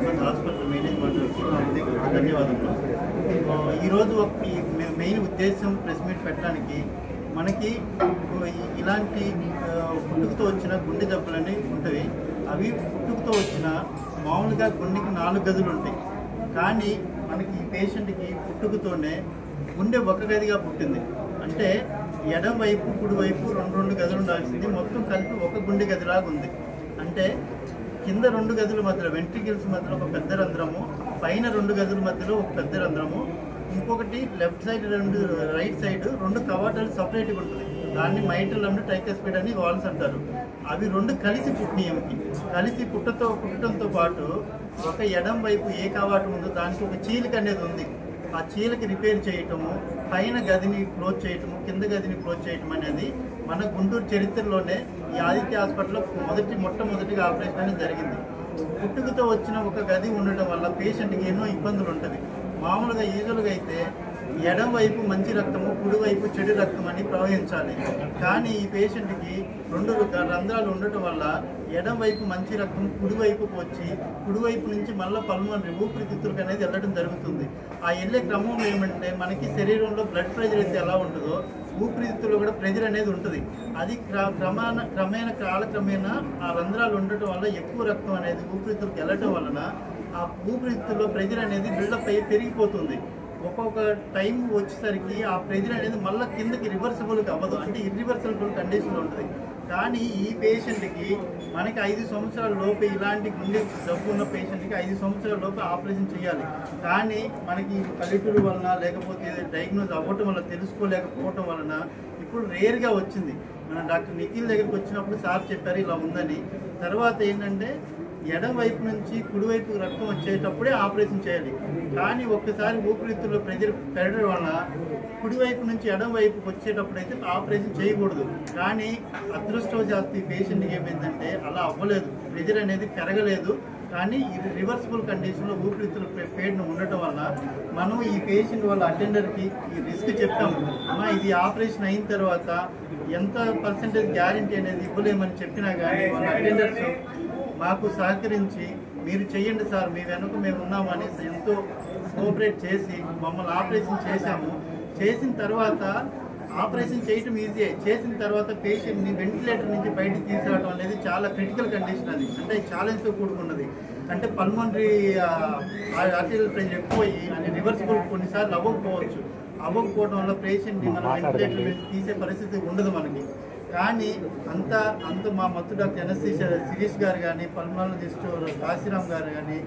RIMS hospital మేనేజ్మెంట్కి ధన్యవాదములు. ఈరోజు మెయిన్ ఉద్దేశం ప్రెస్ మీట్ పెట్టడానికి మనకి ఇలాంటి పుట్టుకతో వచ్చిన గుండె జబ్బులని ఉంటాయి. అవి పుట్టుకతో వచ్చిన మామూలుగా గుండెకి 4 గదులు ఉంటాయి. కానీ మనకి ఈ పేషెంట్కి పుట్టుకతోనే గుండె ఒక గదిగా పుట్టింది. అంటే ఎడం వైపు కుడి వైపు 2 గదులు ఉండాల్సింది, మొత్తం కలిపి ఒక గుండె గదిలాగా ఉంది. అంటే కింద 2 గదుల మధ్యలో వెంట్రికల్స్ మధ్యలో ఒక పెద్ద రంధ్రము, పైన 2 గదుల మధ్యలో ఒక పెద్ద రంధ్రము, ఇంకొకటి లెఫ్ట్ సైడ్ రైట్ సైడ్ 2 కవాటాలు సపరేట్గా ఉంటుంది. దాన్ని మైట్రల్ అండ్ ట్రైకస్పిడ్ అని వాల్స్ అంటారు. అవి 2 కలిసి పుట్టినకి కలిసి పుట్టడంతో పాటు ఒక ఎడం వైపు ఏ కవాటం ఉందో దానికి ఒక చీలిక అనేది ఉంది. ఆ చీలకి రిపేర్ చేయటము, పైన గదిని క్లోజ్ చేయటము, కింద గదిని క్లోజ్ చేయటం అనేది మన గుంటూరు చరిత్రలోనే ఈ ఆదిత్య హాస్పిటల్లో మొట్టమొదటిగా ఆపరేషన్ అనేది జరిగింది. పుట్టుకతో వచ్చిన ఒక గది ఉండటం వల్ల పేషెంట్కి ఎన్నో ఇబ్బందులు ఉంటుంది. మామూలుగా యూజువల్గా అయితే ఎడం వైపు మంచి రక్తము, కుడి వైపు చెడు రక్తం అని ప్రవహించాలి. కానీ ఈ పేషెంట్కి 2 రంధ్రాలు ఉండటం వల్ల ఎడం వైపు మంచి రక్తం కుడివైపుకు వచ్చి కుడివైపు నుంచి మళ్ళీ పల్మనరీ ఊపిరితిత్తులకు అనేది వెళ్ళడం జరుగుతుంది. ఆ వెళ్ళే క్రమంలో ఏమంటే మనకి శరీరంలో బ్లడ్ ప్రెషర్ అయితే ఎలా ఉంటుందో ఊపిరితిత్తుల్లో కూడా ప్రెషర్ అనేది ఉంటుంది. అది కాలక్రమేణా ఆ రంధ్రాలు ఉండటం వల్ల ఎక్కువ రక్తం అనేది ఊపిరితిత్తులకు వెళ్ళటం వలన ఆ ఊపిరితిత్తుల్లో ప్రెషర్ అనేది బిల్డప్ అయ్యి పెరిగిపోతుంది. ఒక్కొక్క టైం వచ్చేసరికి ఆ ప్రెషర్ అనేది మళ్ళీ కిందకి రివర్సిబుల్గా అవ్వదు, అంటే ఇర్రివర్సిబుల్ కండిషన్లో ఉంటుంది. కానీ ఈ పేషెంట్కి మనకి 5 సంవత్సరాల లోపు ఇలాంటి గుండె జబ్బు ఉన్న పేషెంట్కి 5 సంవత్సరాల లోపు ఆపరేషన్ చేయాలి. కానీ మనకి పల్లెటూరు వలన లేకపోతే డయాగ్నోజ్ అవ్వటం వల్ల తెలుసుకోలేకపోవటం వలన ఇప్పుడు రేర్గా వచ్చింది. మన డాక్టర్ నిఖిల్ దగ్గరికి వచ్చినప్పుడు సార్ చెప్పారు ఇలా ఉందని. తర్వాత ఏంటంటే ఎడం వైపు నుంచి కుడివైపు రక్తం వచ్చేటప్పుడే ఆపరేషన్ చేయాలి. కానీ ఒక్కసారి ఊపిరితిత్తుల్లో ప్రెషర్ పెరగడం వలన కుడివైపు నుంచి ఎడం వైపుకి వచ్చేటప్పుడు అయితే ఆపరేషన్ చేయకూడదు. కానీ అదృష్టవశాత్తు ఈ పేషెంట్కి ఏమైందంటే అలా అవ్వలేదు, ప్రెషర్ అనేది పెరగలేదు. కానీ ఇది రివర్సిబుల్ కండిషన్లో ఊపిరితిత్తుల పేరును ఉండటం వల్ల మనం ఈ పేషెంట్ వాళ్ళ అటెండర్కి ఈ రిస్క్ చెప్తాము. అమ్మా ఇది ఆపరేషన్ అయిన తర్వాత ఎంత పర్సెంటేజ్ గ్యారంటీ అనేది ఇవ్వలేమని చెప్పినా కానీ వాళ్ళ అటెండర్స్ మాకు సహకరించి మీరు చెయ్యండి సార్, మీ వెనుక మేము ఉన్నాము అనేసి ఎంతో కోఆపరేట్ చేసి మమ్మల్ని ఆపరేషన్ చేశాము. చేసిన తర్వాత ఆపరేషన్ చేయటం ఈజీ, చేసిన తర్వాత పేషెంట్ని వెంటిలేటర్ నుంచి బయటకు తీసుకురావడం అనేది చాలా క్రిటికల్ కండిషన్. అది అంటే ఛాలెంజ్తో కూడుకున్నది. అంటే పల్మనరీ ఆర్టీరియల్ ప్రెషర్ ఎక్కువయ్యి అని రివర్సిబుల్ కొన్నిసార్లు అవ్వకపోవడం వల్ల పేషెంట్ని మనం వెంటిలేటర్ నుంచి తీసే పరిస్థితి ఉండదు మనకి. కానీ అంత మా మత్తు డాక్టర్ ఎన్ఎస్సీ శిరీష్ గారు కానీ, పల్మనాలజిస్ట్ కాశీరామ్ గారు కానీ,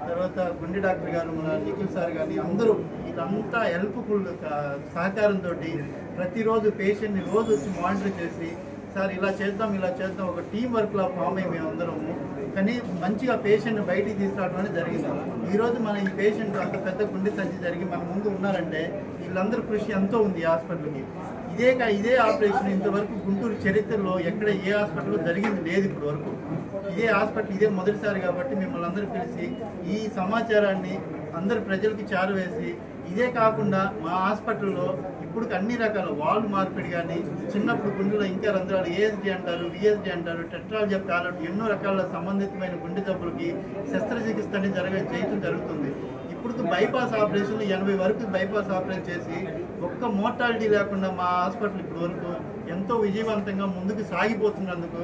తర్వాత గుండె డాక్టర్ గారు మన నిఖిల్ సార్ కానీ అందరూ ఇదంతా హెల్ప్ఫుల్ సహకారంతో ప్రతిరోజు పేషెంట్ని రోజు వచ్చి మానిటర్ చేసి సార్ ఇలా చేద్దాం ఒక టీం వర్క్లా ఫామ్ అయ్యి మేమందరము కానీ మంచిగా పేషెంట్ని బయటికి తీసుకురావడం అనేది జరిగింది. ఈరోజు మన ఈ పేషెంట్ అంత పెద్ద గుండె సర్జరీ జరిగి మన ముందు ఉన్నారంటే వీళ్ళందరూ కృషి ఎంతో ఉంది ఈ హాస్పిటల్కి. ఇదే ఆపరేషన్ ఇంతవరకు గుంటూరు చరిత్రలో ఎక్కడ ఏ హాస్పిటల్లో జరిగింది లేదు ఇప్పటి వరకు. ఇదే హాస్పిటల్ ఇదే మొదటిసారి కాబట్టి మిమ్మల్ని అందరూ కలిసి ఈ సమాచారాన్ని అందరు ప్రజలకి చేరవేసి, ఇదే కాకుండా మా హాస్పిటల్లో ఇప్పుడు అన్ని రకాల వాల్వ్ మార్పిడి కానీ, చిన్నప్పుడు గుండెలో ఇంకా రంధ్రాలు ఏఎస్డి అంటారు, విఎస్డి అంటారు, టెట్రాలజీ ప్యాలెట్ ఎన్నో రకాల సంబంధితమైన గుండె జబ్బులకి శస్త్రచికిత్స అనేది చేయడం జరుగుతుంది. ఇప్పుడు బైపాస్ ఆపరేషన్ 80 వరకు బైపాస్ ఆపరేషన్ చేసి ఒక్క మోర్టాలిటీ లేకుండా మా హాస్పిటల్ ఇప్పుడు వరకు ఎంతో విజయవంతంగా ముందుకు సాగిపోతున్నందుకు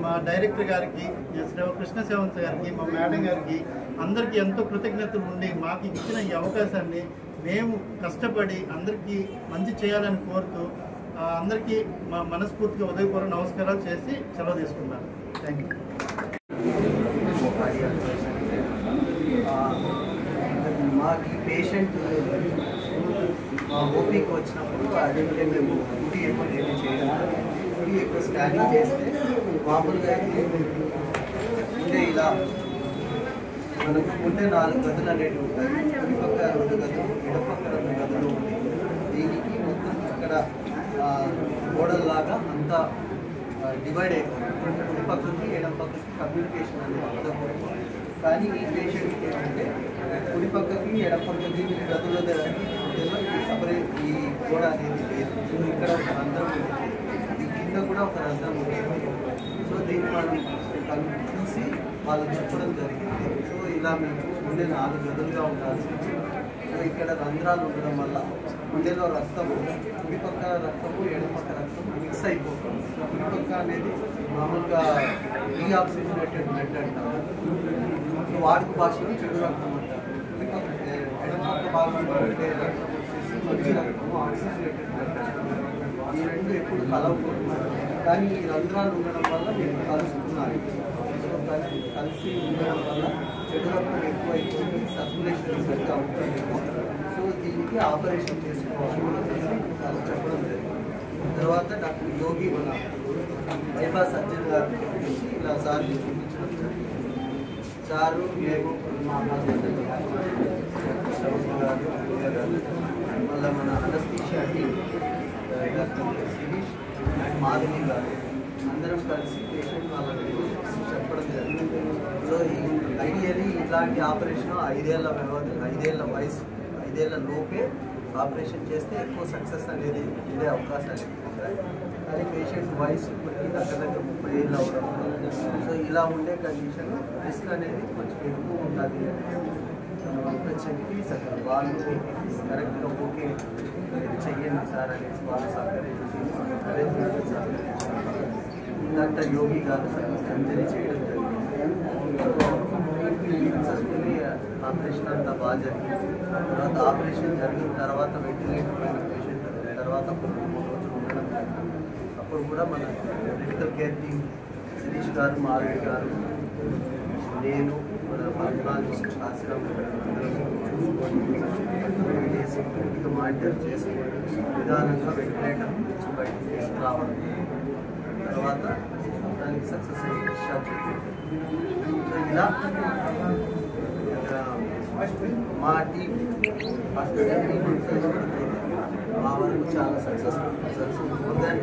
మా డైరెక్టర్ గారికి, కృష్ణ సేవంత్ గారికి, మా మేడం గారికి అందరికీ ఎంతో కృతజ్ఞతలు ఉండి మాకు ఇచ్చిన ఈ అవకాశాన్ని మేము కష్టపడి అందరికీ మంచి చేయాలని కోరుతూ అందరికీ మా మనస్ఫూర్తిగా ఉదయపూర్వక నమస్కారాలు చేసి సెలవు తీసుకున్నాను. Thank you. మాకు ఈ పేషెంట్ ఓపీకి వచ్చినప్పుడు అదేంటే మేము కుడి ఎక్కువ ఏమి చేయడం, కుడి ఎక్కువ స్కానింగ్ చేస్తే మామూలుగా ఉంటే ఇలా మనకు ఉంటే 4 గదులు అనేవి ఉంటాయి. కుడి పక్క 2 గదులు, ఎడపక్క 2 గదులు ఉంటాయి. దీనికి మొత్తం ఇక్కడ గోడల్లాగా అంతా డివైడ్ అయిపోయింది. కుడి పక్కకి ఎడమ పక్కకి కమ్యూనికేషన్ అనేది అవ్వకపోవడం. కానీ ఈ పేషెంట్కి ఏంటంటే కుడి పక్కకి ఎడమ పక్కకి గదుల సపరేట్ ఈ గోడ అనేది లేదు. ఇక్కడ ఒక రంధ్రం ఉంటుంది, ఈ కింద కూడా ఒక రంధ్రం ఉంటుంది. సో దీన్ని మనం చూసి వాళ్ళకి చెప్పడం జరిగింది. సో ఇలా మేము గుండె 4 గదులుగా ఉండాల్సి వచ్చింది. సో ఇక్కడ రంధ్రాలు ఉండడం వల్ల గుండెలో రక్తము కుడిపక్క రక్తము ఎడపక్క రక్తము మిక్స్ అయిపోతుంది. కుడిపక్క అనేది మామూలుగా డీఆక్సిజనేటెడ్ బ్లడ్ అంటారు, వాడుక భాషలో చెడు రక్తం అంటారు. కుడిపక్క ఎడపక్క భాగంలో ఉండే రక్తం వచ్చేసి మంచి రక్తము ఆక్సిజనేటెడ్ బ్లడ్ అంటారు. ఈ రెండు ఎప్పుడు కలవకూడదు, కానీ ఈ రంధ్రాలు ఉండడం వల్ల మేము కలుస్తున్నాయి. సో కలిసి ఉండడం వల్ల చెడు రక్తం ఎక్కువైపోయి సర్క్యులేషన్ సరిగ్గా ఉంటుంది. సో దీనికి ఆపరేషన్ చేసుకోవాలి అని చెప్పడం జరిగింది. తర్వాత డాక్టర్ యోగి మన బైపాస్ సర్జన్ గారు ఇలా సార్ని చూపించడం జరిగింది. సారు మేము మా హాస్పిటల్ గారు మళ్ళీ మన anaesthesia team doctor Shirish and Madhavi గారు అందరం కలిసి పేషెంట్ వాళ్ళకి చెప్పడం జరిగింది. సో ఐడియలీ ఇట్లాంటి ఆపరేషన్ 5 ఏళ్ల వ్యవధి, 5 ఏళ్ల లోపే ఆపరేషన్ చేస్తే ఎక్కువ సక్సెస్ అనేది ఉండే అవకాశాలు ఉంటాయి. కానీ పేషెంట్ వయసు కొద్ది దగ్గర 30 ఏళ్ళు అవ్వడం, సో ఇలా ఉండే కండిషన్ రిస్క్ అనేది కొంచెం ఎక్కువ ఉంటుంది. చెప్పి వాళ్ళు కరెక్ట్గా ఓకే చెయ్యండి సార్ అనేసి వాళ్ళు సహకరించి డాక్టర్ యోగి గారు సర్జరీ చేయడం జరిగింది. సక్సెస్ఫుల్లీ ఆపరేషన్ అంతా బాగా జరిగింది. తర్వాత ఆపరేషన్ జరిగిన తర్వాత వెంటిలేటర్ పైన పేషెంట్ తర్వాత 3 రోజులు ఉండడం జరిగింది. అప్పుడు కూడా మన మెడికల్ కేర్ టీం శిరీష్ గారు, మాధవి గారు, నేను మన ఆశ్రమం చూసుకొని మానిటర్ చేసుకొని విధానంగా వెంటిలేటర్ నుంచి బయటకు తీసుకురావడం, తర్వాత దానికి సక్సెస్ అయ్యి డిశ్చార్జ్ అయిపోయింది. సో ఇలా మా టీం మా వరకు చాలా సక్సెస్ఫుల్ మోర్ దాన్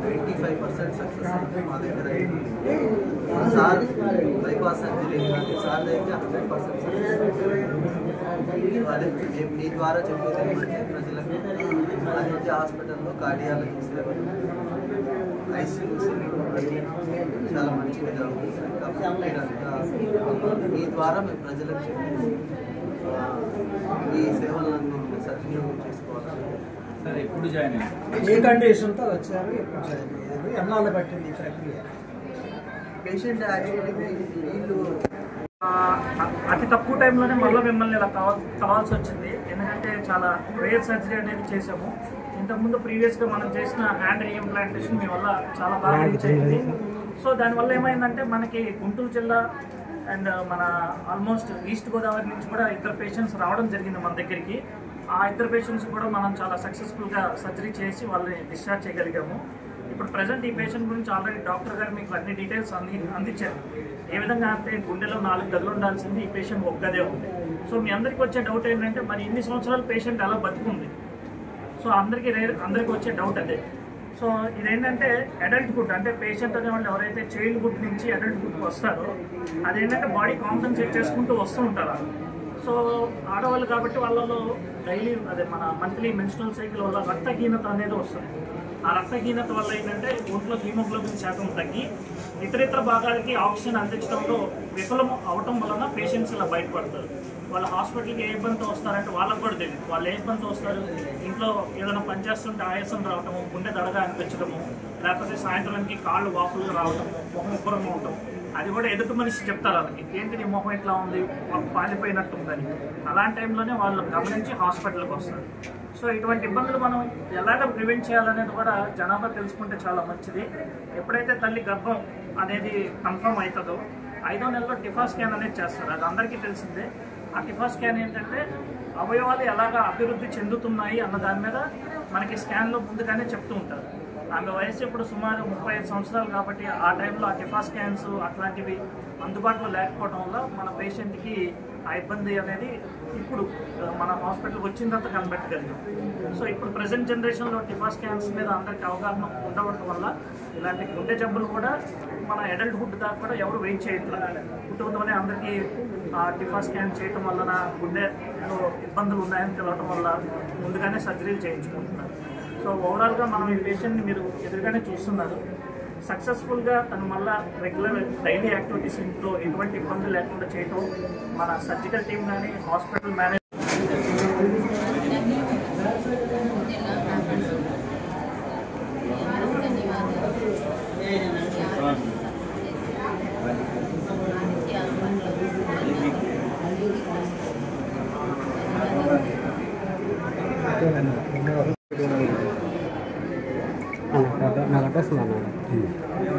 95% సక్సెస్ అయితే మా దగ్గర అయింది. సార్ బైపాస్ సర్జరీ సార్ అయితే 100% సక్సెస్. అదే మేము మీ ద్వారా చెప్పేది ఏమంటే ప్రజలకు ఆదిత్య హాస్పిటల్లో కార్డియాలజీ సేవలు, ఐసీయూసీలు చాలా మంచిగా జరుగుతుంది. కాబట్టి మీ ద్వారా మేము ప్రజలకు చెప్పేది ఈ సేవలను సద్వినియోగం చేసుకోవాలి. సరే, ఎప్పుడు జాయిన్ అయ్యారు? ఏ కండిషన్తో వచ్చారు, ఎప్పుడు జాయిన్ అయ్యారు, ఎన్నాళ్ళు పట్టింది ఈ ప్రక్రియ? పేషెంట్ యాక్చువల్లీ వీళ్ళు అతి తక్కువ టైంలోనే మళ్ళీ మిమ్మల్ని ఇలా కావాల్సి వచ్చింది. ఎందుకంటే చాలా రేర్ సర్జరీ అనేది చేసాము. ఇంతకుముందు ప్రీవియస్గా మనం చేసిన హ్యాండ్ రీఇంప్లాంటేషన్ మీ వల్ల చాలా బాగా చేయింది. సో దానివల్ల ఏమైందంటే మనకి గుంటూరు జిల్లా అండ్ మన ఆల్మోస్ట్ ఈస్ట్ గోదావరి నుంచి కూడా 2 పేషెంట్స్ రావడం జరిగింది మన దగ్గరికి. ఆ 2 పేషెంట్స్ కూడా మనం చాలా సక్సెస్ఫుల్గా సర్జరీ చేసి వాళ్ళని డిశ్చార్జ్ చేయగలిగాము. ఇప్పుడు ప్రజెంట్ ఈ పేషెంట్ గురించి ఆల్రెడీ డాక్టర్ గారు మీకు అన్ని డీటెయిల్స్ అందించారు. ఏ విధంగా అంటే గుండెలో 4 గదులు ఉండాల్సింది, ఈ పేషెంట్ ఒక్కదే ఉంది. సో మీ అందరికీ వచ్చే డౌట్ ఏంటంటే మరి ఇన్ని సంవత్సరాలు పేషెంట్ ఎలా బతుకుంది? సో అందరికీ వచ్చే డౌట్ అదే. సో ఇదేంటంటే అడల్ట్హుడ్, అంటే పేషెంట్ అనేవాళ్ళు ఎవరైతే చైల్డ్హుడ్ నుంచి అడల్ట్హుడ్కి వస్తారో అదేంటంటే బాడీ కాంపెన్సేట్ చేసుకుంటూ వస్తూ ఉంటారు. సో ఆడవాళ్ళు కాబట్టి వాళ్ళలో డైలీ మన మంత్లీ మెన్స్ట్రువల్ సైకిల్ వల్ల రక్తహీనత అనేది వస్తుంది. ఆ రక్తహీనత వల్ల ఏంటంటే ఒంట్లో హీమోగ్లోబిన్ శాతం తగ్గి ఇతర భాగాలకి ఆక్సిజన్ అందించడంలో విఫలం అవటం వలన పేషెంట్స్ ఇలా బయటపడతారు. వాళ్ళ హాస్పిటల్కి ఏ ఇబ్బందితో వస్తారంటే వాళ్ళకు కూడా తెలియదు. వాళ్ళు ఏ ఇబ్బందితో వస్తారు, ఇంట్లో ఏదైనా పనిచేస్తుంటే ఆయాసం రావటము, గుండె దడగా అనిపించడము, లేకపోతే సాయంత్రానికి కాళ్ళు వాపులుగా రావటము, ముఖం ఉబ్బరంగా ఉండటం. అది కూడా ఎదుటి మనిషి చెప్తారు వాళ్ళకి, ఏంటి నీ ముఖం ఎట్లా ఉంది, పాలిపోయినట్టు ఉందని. అలాంటి టైంలోనే వాళ్ళు గమనించి హాస్పిటల్కి వస్తారు. సో ఇటువంటి ఇబ్బందులు మనం ఎలాగ ప్రివెంట్ చేయాలనేది కూడా జనాభా తెలుసుకుంటే చాలా మంచిది. ఎప్పుడైతే తల్లి గర్భం అనేది కన్ఫర్మ్ అవుతుందో 5వ నెలలో టిఫా స్కాన్ అనేది చేస్తారు. అది అందరికీ తెలిసిందే. ఆ టిఫా స్కాన్ ఏంటంటే అవయవాలు ఎలాగ అభివృద్ధి చెందుతున్నాయి అన్న దాని మీద మనకి స్కాన్లో ముందుగానే చెప్తూ ఉంటారు. ఆమె వయసు ఇప్పుడు సుమారు 35 సంవత్సరాలు కాబట్టి ఆ టైంలో ఆ టిఫా స్కాన్స్ అట్లాంటివి అందుబాటులో లేకపోవడం వల్ల మన పేషెంట్కి ఆ ఇబ్బంది అనేది ఇప్పుడు మన హాస్పిటల్కి వచ్చిన తర్వాత కనిపెట్టగలిగాం. సో ఇప్పుడు ప్రజెంట్ జనరేషన్లో టిఫా స్కాన్స్ మీద అందరికీ అవగాహన ఉండవడం వల్ల ఇలాంటి గుండె జబ్బులు కూడా మన అడల్ట్హుడ్ దాకా కూడా ఎవరు వెయిట్ చేయట్లేదు. పుట్టుకతోనే అందరికీ టిఫా స్కాన్ చేయటం వలన గుండెలో ఇబ్బందులు ఉన్నాయని తెలవడం వల్ల ముందుగానే సర్జరీలు చేయించుకుంటున్నారు. సో ఓవరాల్గా మనం ఈ పేషెంట్ని మీరు ఎదురుగానే చూస్తున్నారు. సక్సెస్ఫుల్గా తను మళ్ళీ రెగ్యులర్ డైలీ యాక్టివిటీస్ ఇంట్లో ఎటువంటి ఇబ్బందులు లేకుండా చేయటం మన సర్జికల్ టీం కానీ హాస్పిటల్ మేనేజ్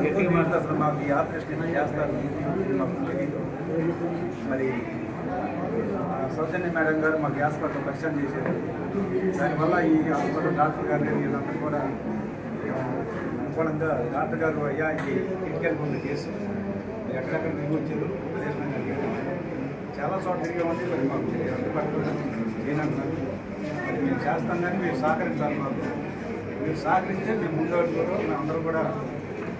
గట్టిగా మాట్లాడుతున్నారు అసలు మాకు ఈ ఆపరేషన్ చేస్తారు మాకు తెలియదు. మరి సౌజన్య మేడం గారు మాకు హాస్పిటల్ పరిచయం చేశారు. దానివల్ల ఈ హాస్పిటల్ డాక్టర్ గారు వీళ్ళందరూ కూడా అనుకూలంగా డాక్టర్ గారు అయ్యా ఇది క్రిటికల్ ఉన్న కేసు ఎక్కడెక్కడ నిర్వహించారు చాలా చోట్ల తిరిగి ఉంది. మరి మాకు అందుబాటులో చేయనంటున్నారు. మరి మేము చేస్తాం కానీ మీరు సహకరించాలి. మాకు మీరు సహకరిస్తే మేము ముందు మేము అందరూ కూడా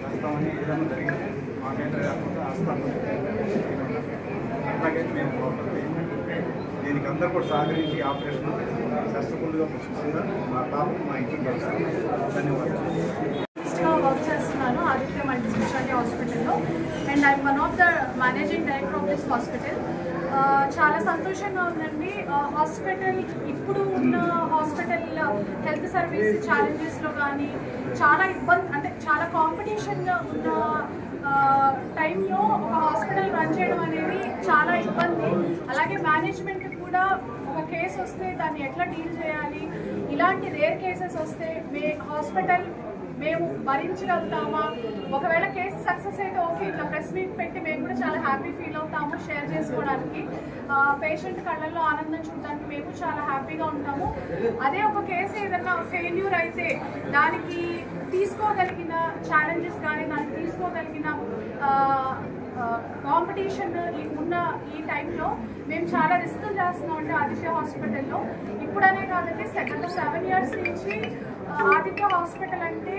చేస్తామని ఏదైనా జరిగింది మాకైతే హాస్పిటల్ అట్లాగైతే మేము దీనికి అందరూ కూడా సహకరించి ఆపరేషన్ సక్సెస్ఫుల్గా చూస్తుందా మా పాప మా ఇంటికి వెళ్తారు. ధన్యవాదాలు. వర్క్ చేస్తున్నాను ఆదిత్య మల్టీ స్పెషాలిటీ హాస్పిటల్లో and I'm one of the managing director of this hospital. చాలా సంతోషంగా ఉందండి. హాస్పిటల్ ఇప్పుడు ఉన్న హాస్పిటల్ హెల్త్ సర్వీస్ ఛాలెంజెస్లో కానీ చాలా ఇబ్బంది అంటే చాలా కాంపిటీషన్గా ఉన్న టైంలో ఒక హాస్పిటల్ రన్ చేయడం అనేది చాలా ఇబ్బంది. అలాగే మేనేజ్మెంట్ కూడా ఒక కేసు వస్తే దాన్ని ఎట్లా డీల్ చేయాలి, ఇలాంటి రేర్ కేసెస్ వస్తే హాస్పిటల్ మేము భరించగలుగుతామా, ఒకవేళ కేసు సక్సెస్ అయితే ఓకే ఇట్లా ప్రెస్ మీట్ పెట్టి మేము కూడా చాలా హ్యాపీ ఫీల్ అవుతాము షేర్ చేసుకోవడానికి. పేషెంట్ కళ్ళల్లో ఆనందం చూడడానికి మేము చాలా హ్యాపీగా ఉంటాము. అదే ఒక కేసు ఏదైనా ఫెయిల్యూర్ అయితే దానికి తీసుకోగలిగిన ఛాలెంజెస్ కానీ దానికి తీసుకోగలిగిన కాంపిటీషన్ ఉన్న ఈ టైంలో మేము చాలా రిస్క్ చేస్తున్నామండి ఆదిత్య హాస్పిటల్లో. ఇప్పుడనే కాదండి గత 7 years నుంచి ఆదిత్య హాస్పిటల్ అంటే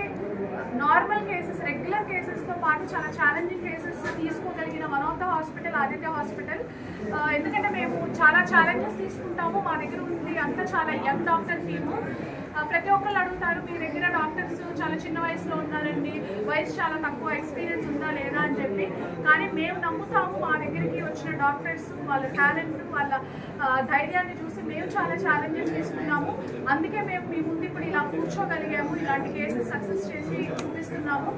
నార్మల్ కేసెస్ రెగ్యులర్ కేసెస్తో పాటు చాలా ఛాలెంజింగ్ కేసెస్ తీసుకోగలిగిన one of the hospital Aditya hospital. ఎందుకంటే మేము చాలా ఛాలెంజెస్ తీసుకుంటాము. మా దగ్గర ఉంది అంతా చాలా యంగ్ డాక్టర్ టీము. ప్రతి ఒక్కళ్ళు అడుగుతారు మీ దగ్గర డాక్టర్స్ చాలా చిన్న వయసులో ఉన్నారండి, వయసు చాలా తక్కువ, ఎక్స్పీరియన్స్ ఉందా లేదా అని చెప్పి. కానీ మేము నమ్ముతాము మా దగ్గరికి వచ్చిన డాక్టర్స్ వాళ్ళ టాలెంట్ వాళ్ళ ధైర్యాన్ని చూసి మేము చాలా ఛాలెంజెస్ తీసుకున్నాము. అందుకే మేము మీ ముందు ఇప్పుడు ఇలా కూర్చోగలిగాము, ఇలాంటి కేసెస్ సక్సెస్ చేసి చూపిస్తున్నాము.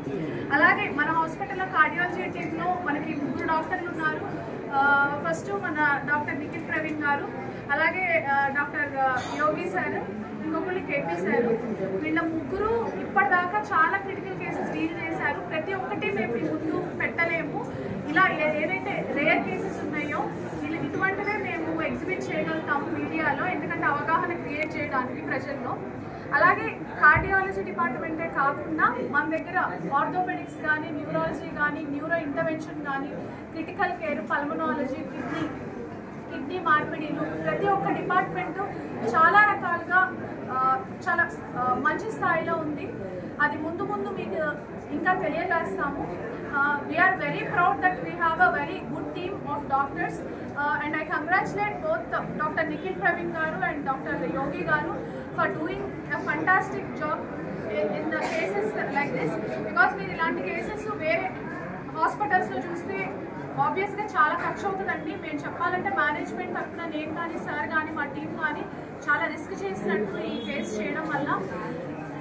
అలాగే మన హాస్పిటల్లో కార్డియాలజీ టీంలో మనకి 3 డాక్టర్లు ఉన్నారు. ఫస్ట్ మన డాక్టర్ నిఖిల్ ప్రవీణ్ గారు, అలాగే డాక్టర్ యోగి సార్, ఇంకొకళ్ళు కేపీ సార్. వీళ్ళ 3 ఇప్పటిదాకా చాలా క్రిటికల్ కేసెస్ డీల్ చేశారు. ప్రతి ఒక్కటి మేము ముందు పెట్టలేము. ఇలా ఏదైతే రేర్ కేసెస్ ఉన్నాయో ఇటువంటివే మేము ఎగ్జిబిట్ చేయగలుగుతాము మీడియాలో, ఎందుకంటే అవగాహన క్రియేట్ చేయడానికి ప్రజల్లో. అలాగే కార్డియాలజీ డిపార్ట్మెంటే కాకుండా మన దగ్గర ఆర్థోపెడిక్స్ కానీ న్యూరాలజీ కానీ న్యూరో ఇంటర్వెన్షన్ కానీ క్రిటికల్ కేర్ పల్మనాలజీ కిడ్నీ మార్పిడిలు ప్రతి ఒక్క డిపార్ట్మెంట్ చాలా రకాలుగా చాలా మంచి స్థాయిలో ఉంది. అది ముందు ముందు మీకు ఇంకా తెలియజేస్తాము. We're very proud that we have a very good team of doctors and I congratulate both doctor Nikhil Praveen గారు అండ్ డాక్టర్ యోగి గారు for doing a fantastic job in the cases like this. Because మీరు ఇలాంటి కేసెస్ వేరే హాస్పిటల్స్లో చూస్తే ఆబ్వియస్గా చాలా ఖర్చు అవుతుందండి. మేము చెప్పాలంటే మేనేజ్మెంట్ తరఫున నేను కానీ సార్ కానీ మా టీం కానీ చాలా రిస్క్ చేసినట్టు ఈ కేసు చేయడం వల్ల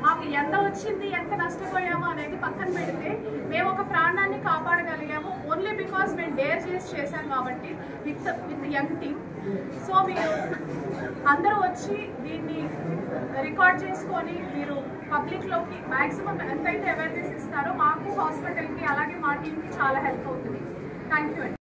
మాకు ఎంత వచ్చింది ఎంత నష్టపోయాము అనేది పక్కన పెడితే మేము ఒక ప్రాణాన్ని కాపాడగలిగాము ఓన్లీ బికాస్ మేము డేర్ చేసాం కాబట్టి విత్ యంగ్ టీమ్. సో మీరు అందరూ వచ్చి దీన్ని రికార్డ్ చేసుకొని మీరు పబ్లిక్లోకి మ్యాక్సిమం ఎంతైతే అవేర్నెస్ ఇస్తారో మాకు హాస్పిటల్కి అలాగే మా టీంకి చాలా హెల్ప్ అవుతుంది. థ్యాంక్ యూ అండి.